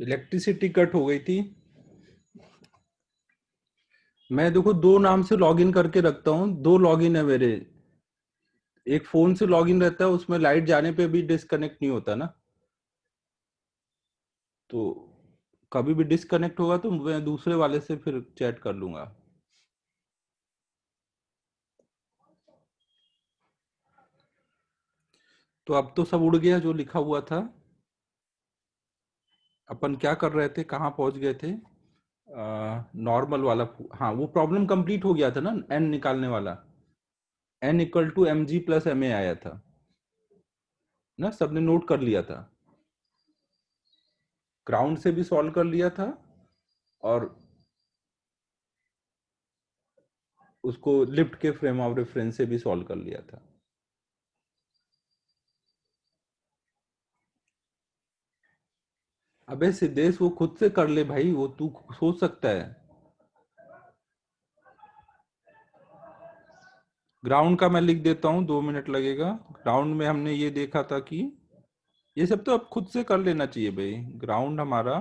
Electricity cut हो गई थी। मैं देखो दो नाम से लॉगिन करके रखता हूँ, दो लॉगिन है मेरे। एक फोन से लॉगिन रहता है, उसमें लाइट जाने पे भी डिस्कनेक्ट नहीं होता ना। तो कभी भी डिस्कनेक्ट होगा तो मैं दूसरे वाले से फिर चैट कर लूंगा। तो अब तो सब उड़ गया जो लिखा हुआ था। अपन क्या कर रहे थे, कहाँ पहुंच गए थे? नॉर्मल वाला। हाँ, वो प्रॉब्लम कंप्लीट हो गया था ना, एन निकालने वाला। N equal to M G plus M A आया था ना, सबने नोट कर लिया था। ग्राउंड से भी सॉल्व कर लिया था, और उसको लिफ्ट के फ्रेम ऑफ रेफरेंस से भी सॉल्व कर लिया था। अबे सिद्धेश, वो खुद से कर ले भाई, वो तू सोच सकता है। ग्राउंड का मैं लिख देता हूँ, 2 मिनट लगेगा। ग्राउंड में हमने ये देखा था कि ये सब तो अब खुद से कर लेना चाहिए भाई। ग्राउंड हमारा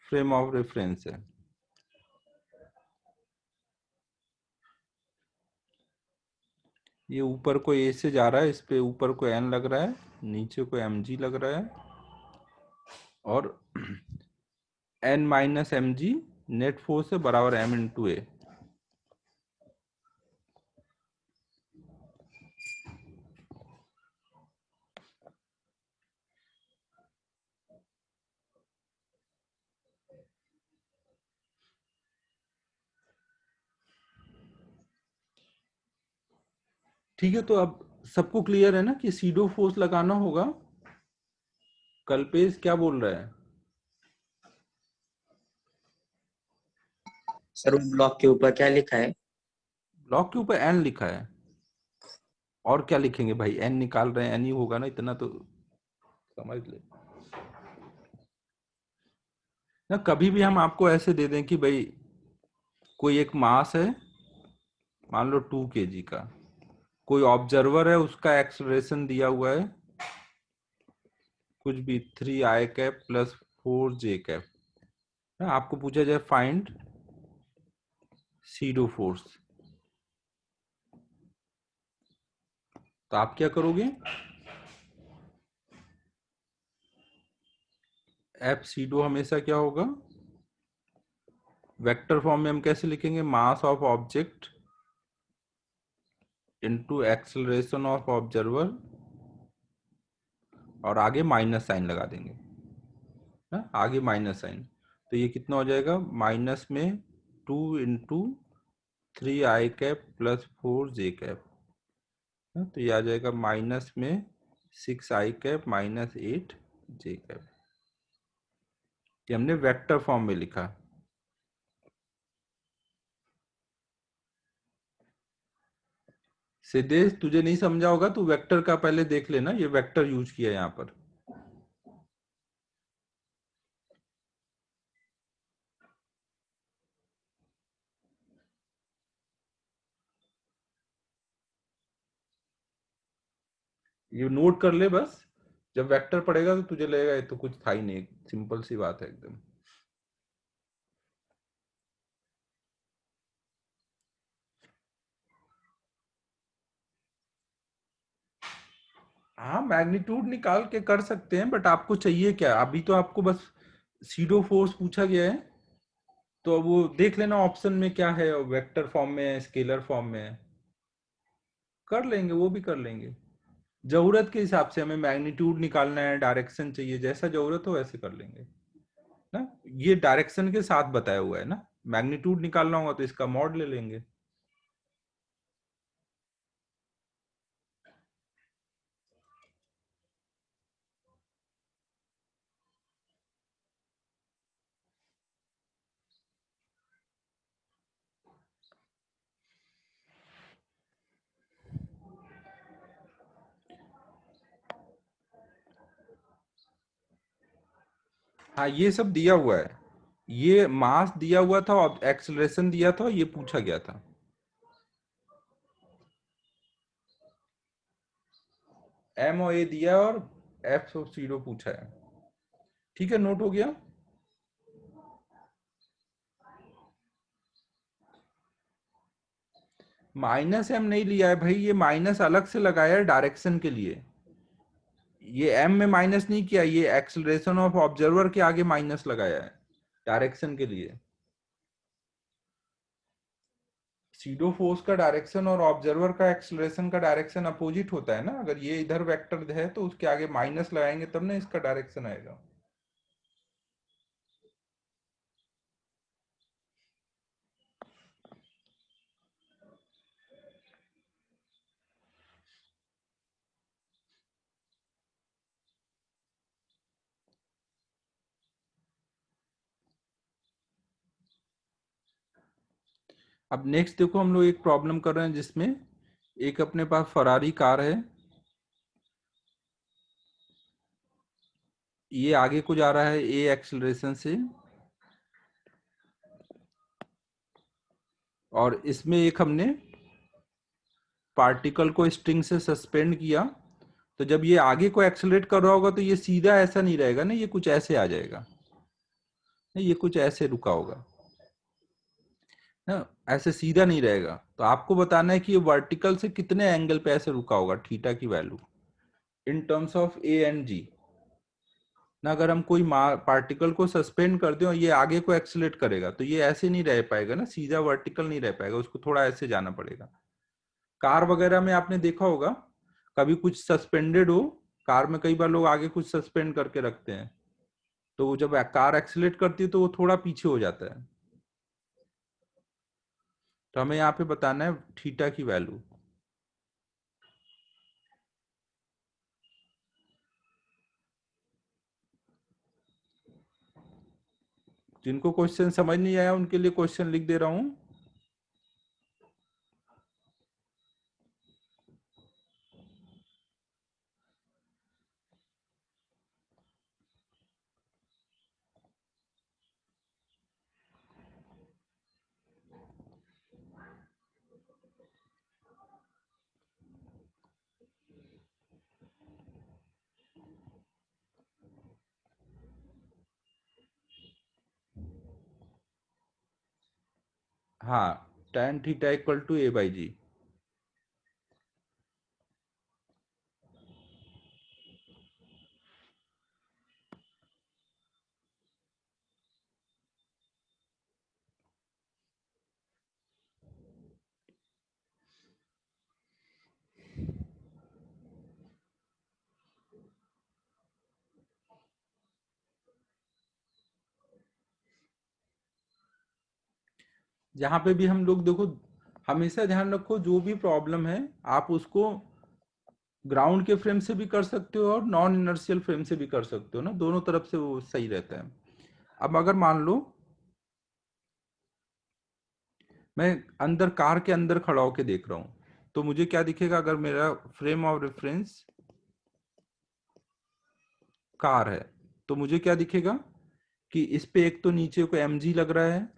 फ्रेम ऑफ रेफरेंस है। ये ऊपर को ए से जा रहा है, इस पे ऊपर को एन लग रहा है, नीचे को एम जी लग रहा है, और N minus M G net force है बराबर एम इंटू ए। ठीक है, तो अब सबको क्लियर है ना कि सीडो फोर्स लगाना होगा। कल्पेश क्या बोल रहा है? सर वो ब्लॉक के ऊपर क्या लिखा है? ब्लॉक के ऊपर एन लिखा है। और क्या लिखेंगे भाई, एन निकाल रहे हैं, एन ही होगा ना, इतना तो समझ ले ना। कभी भी हम आपको ऐसे दे दें कि भाई कोई एक मास है, मान लो 2 kg का, कोई ऑब्जर्वर है, उसका एक्सलरेशन दिया हुआ है कुछ भी 3 i cap plus 4 j cap. आपको पूछा जाए फाइंड सीडो फोर्स, तो आप क्या करोगे? एफ सीडो हमेशा क्या होगा? वेक्टर फॉर्म में हम कैसे लिखेंगे? Mass of object into acceleration of observer, और आगे माइनस साइन लगा देंगे ना, आगे माइनस साइन। तो ये कितना हो जाएगा? माइनस में 2 into 3 i cap plus 4 j cap. तो ये आ जाएगा माइनस में 6 i cap minus 8 j cap. ये हमने वेक्टर फॉर्म में लिखा। सिद्धेश, तुझे नहीं समझा होगा, तू वेक्टर का पहले देख लेना, ये वेक्टर यूज किया यहाँ पर। ये नोट कर ले बस। जब वेक्टर पड़ेगा तो तुझे लगेगा ये तो कुछ था ही नहीं, सिंपल सी बात है एकदम। हाँ, मैग्नीट्यूड निकाल के कर सकते हैं, बट आपको चाहिए क्या अभी? तो आपको बस सीडो फोर्स पूछा गया है, तो अब वो देख लेना ऑप्शन में क्या है, वेक्टर फॉर्म में है, स्केलर फॉर्म में है। कर लेंगे, वो भी कर लेंगे। जरूरत के हिसाब से हमें मैग्नीट्यूड निकालना है, डायरेक्शन चाहिए, जैसा जरूरत हो वैसे कर लेंगे ना। ये डायरेक्शन के साथ बताया हुआ है ना। मैग्नीट्यूड निकालना होगा तो इसका मॉड ले लेंगे। हाँ, ये सब दिया हुआ है। ये मास दिया हुआ था और एक्सेलरेशन दिया था, ये पूछा गया था। एम और ए दिया है, और एफ ऑफ जीरो पूछा है। ठीक है, नोट हो गया। माइनस एम नहीं लिया है भाई, ये माइनस अलग से लगाया है डायरेक्शन के लिए। ये एम में माइनस नहीं किया, ये एक्सेलरेशन ऑफ ऑब्जर्वर के आगे माइनस लगाया है डायरेक्शन के लिए। सीडो फोर्स का डायरेक्शन और ऑब्जर्वर का एक्सेलरेशन का डायरेक्शन अपोजिट होता है ना। अगर ये इधर वेक्टर है तो उसके आगे माइनस लगाएंगे तब ना इसका डायरेक्शन आएगा। अब नेक्स्ट देखो, हम लोग एक प्रॉब्लम कर रहे हैं जिसमें एक अपने पास फरारी कार है, ये आगे को जा रहा है ए एक्सेलरेशन से, और इसमें एक हमने पार्टिकल को स्ट्रिंग से सस्पेंड किया। तो जब ये आगे को एक्सेलरेट कर रहा होगा तो ये सीधा ऐसा नहीं रहेगा ना, ये कुछ ऐसे आ जाएगा, ये कुछ ऐसे रुका होगा ना, ऐसे सीधा नहीं रहेगा। तो आपको बताना है कि ये वर्टिकल से कितने एंगल पे ऐसे रुका होगा, थीटा की value in terms of A and G ना। अगर हम कोई पार्टिकल को सस्पेंड कर दें और ये आगे को एक्सेलरेट करेगा तो ये ऐसे नहीं रह पाएगा ना, सीधा वर्टिकल नहीं रह पाएगा, उसको थोड़ा ऐसे जाना पड़ेगा। कार वगैरह में आपने देखा होगा, कभी कुछ सस्पेंडेड हो, कार में कई बार लोग आगे कुछ सस्पेंड करके रखते हैं, तो वो जब कार एक्सेलरेट करती है तो वो थोड़ा पीछे हो जाता है। तो हमें यहाँ पे बताना है थीटा की वैल्यू। जिनको क्वेश्चन समझ नहीं आया उनके लिए क्वेश्चन लिख दे रहा हूं। हाँ, tan theta equal to A by G. जहां पे भी हम लोग देखो, हमेशा ध्यान रखो जो भी प्रॉब्लम है आप उसको ग्राउंड के फ्रेम से भी कर सकते हो और नॉन इनर्शियल फ्रेम से भी कर सकते हो ना, दोनों तरफ से वो सही रहता है। अब अगर मान लो मैं अंदर कार के अंदर खड़ा होके देख रहा हूं, तो मुझे क्या दिखेगा? अगर मेरा फ्रेम ऑफ रेफरेंस कार है तो मुझे क्या दिखेगा कि इस पे एक तो नीचे को mg लग रहा है,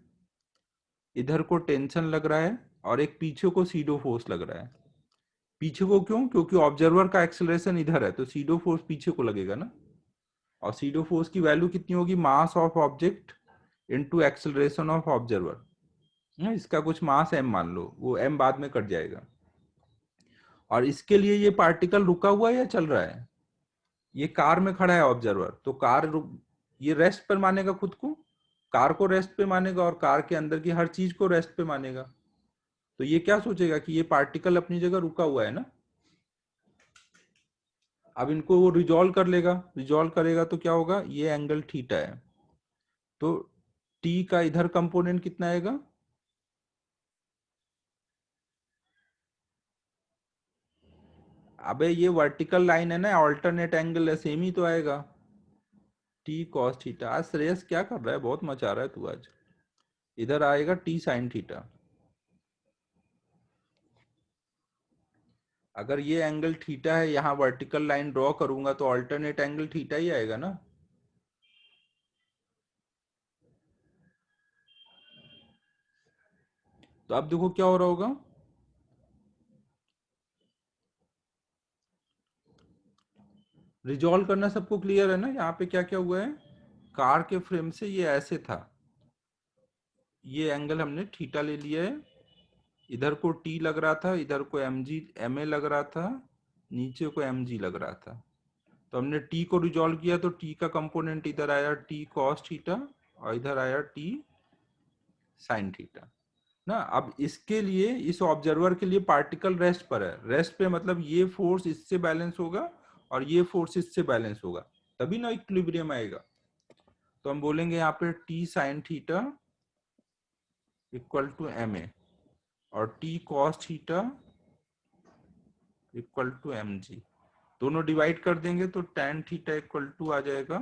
इधर को टेंशन लग रहा है, और एक पीछे को सीडो फोर्स लग रहा है। पीछे को क्यों? क्योंकि ऑब्जर्वर का एक्सेलरेशन इधर है तो सीडो फोर्स पीछे को लगेगा ना। और सीडो फोर्स की वैल्यू कितनी होगी? Mass of object into acceleration of observer. इसका कुछ मास m मान लो, वो m बाद में कट जाएगा। और इसके लिए ये पार्टिकल रुका हुआ है या चल रहा है? ये कार में खड़ा है ऑब्जर्वर, तो ये रेस्ट पर मानेगा खुद को, कार को रेस्ट पे मानेगा और कार के अंदर की हर चीज को रेस्ट पे मानेगा। तो ये क्या सोचेगा कि ये पार्टिकल अपनी जगह रुका हुआ है ना। अब इनको वो रिजॉल्व कर लेगा, रिजॉल्व करेगा तो क्या होगा? ये एंगल थीटा है, तो टी का इधर कंपोनेंट कितना आएगा? अबे ये वर्टिकल लाइन है ना, ऑल्टरनेट एंगल है, सेम ही तो आएगा। T cos theta. आज श्रेयस क्या कर रहा है, बहुत मचा रहा है तू आज। इधर आएगा टी साइन थीटा। अगर ये एंगल थीटा है, यहाँ वर्टिकल लाइन ड्रॉ करूंगा तो ऑल्टरनेट एंगल थीटा ही आएगा ना। तो अब देखो क्या हो रहा होगा, रिजॉल्व करना सबको क्लियर है ना, यहाँ पे क्या क्या हुआ है? कार के फ्रेम से ये ऐसे था, ये एंगल हमने थीटा ले लिया है, इधर को टी लग रहा था, इधर को एम ए लग रहा था, नीचे को एम जी लग रहा था। तो हमने टी को रिजॉल्व किया तो टी का कंपोनेंट इधर आया टी कॉस थीटा और इधर आया टी साइन थीटा ना। अब इसके लिए, इस ऑब्जर्वर के लिए पार्टिकल रेस्ट पर है, रेस्ट पे मतलब ये फोर्स इससे बैलेंस होगा और ये फोर्स इससे बैलेंस होगा, तभी ना इक्विलिब्रियम आएगा। तो हम बोलेंगे यहाँ पे T sine theta equal to M A और T cos theta equal to M G. दोनों डिवाइड कर देंगे तो tan थीटा इक्वल टू आ जाएगा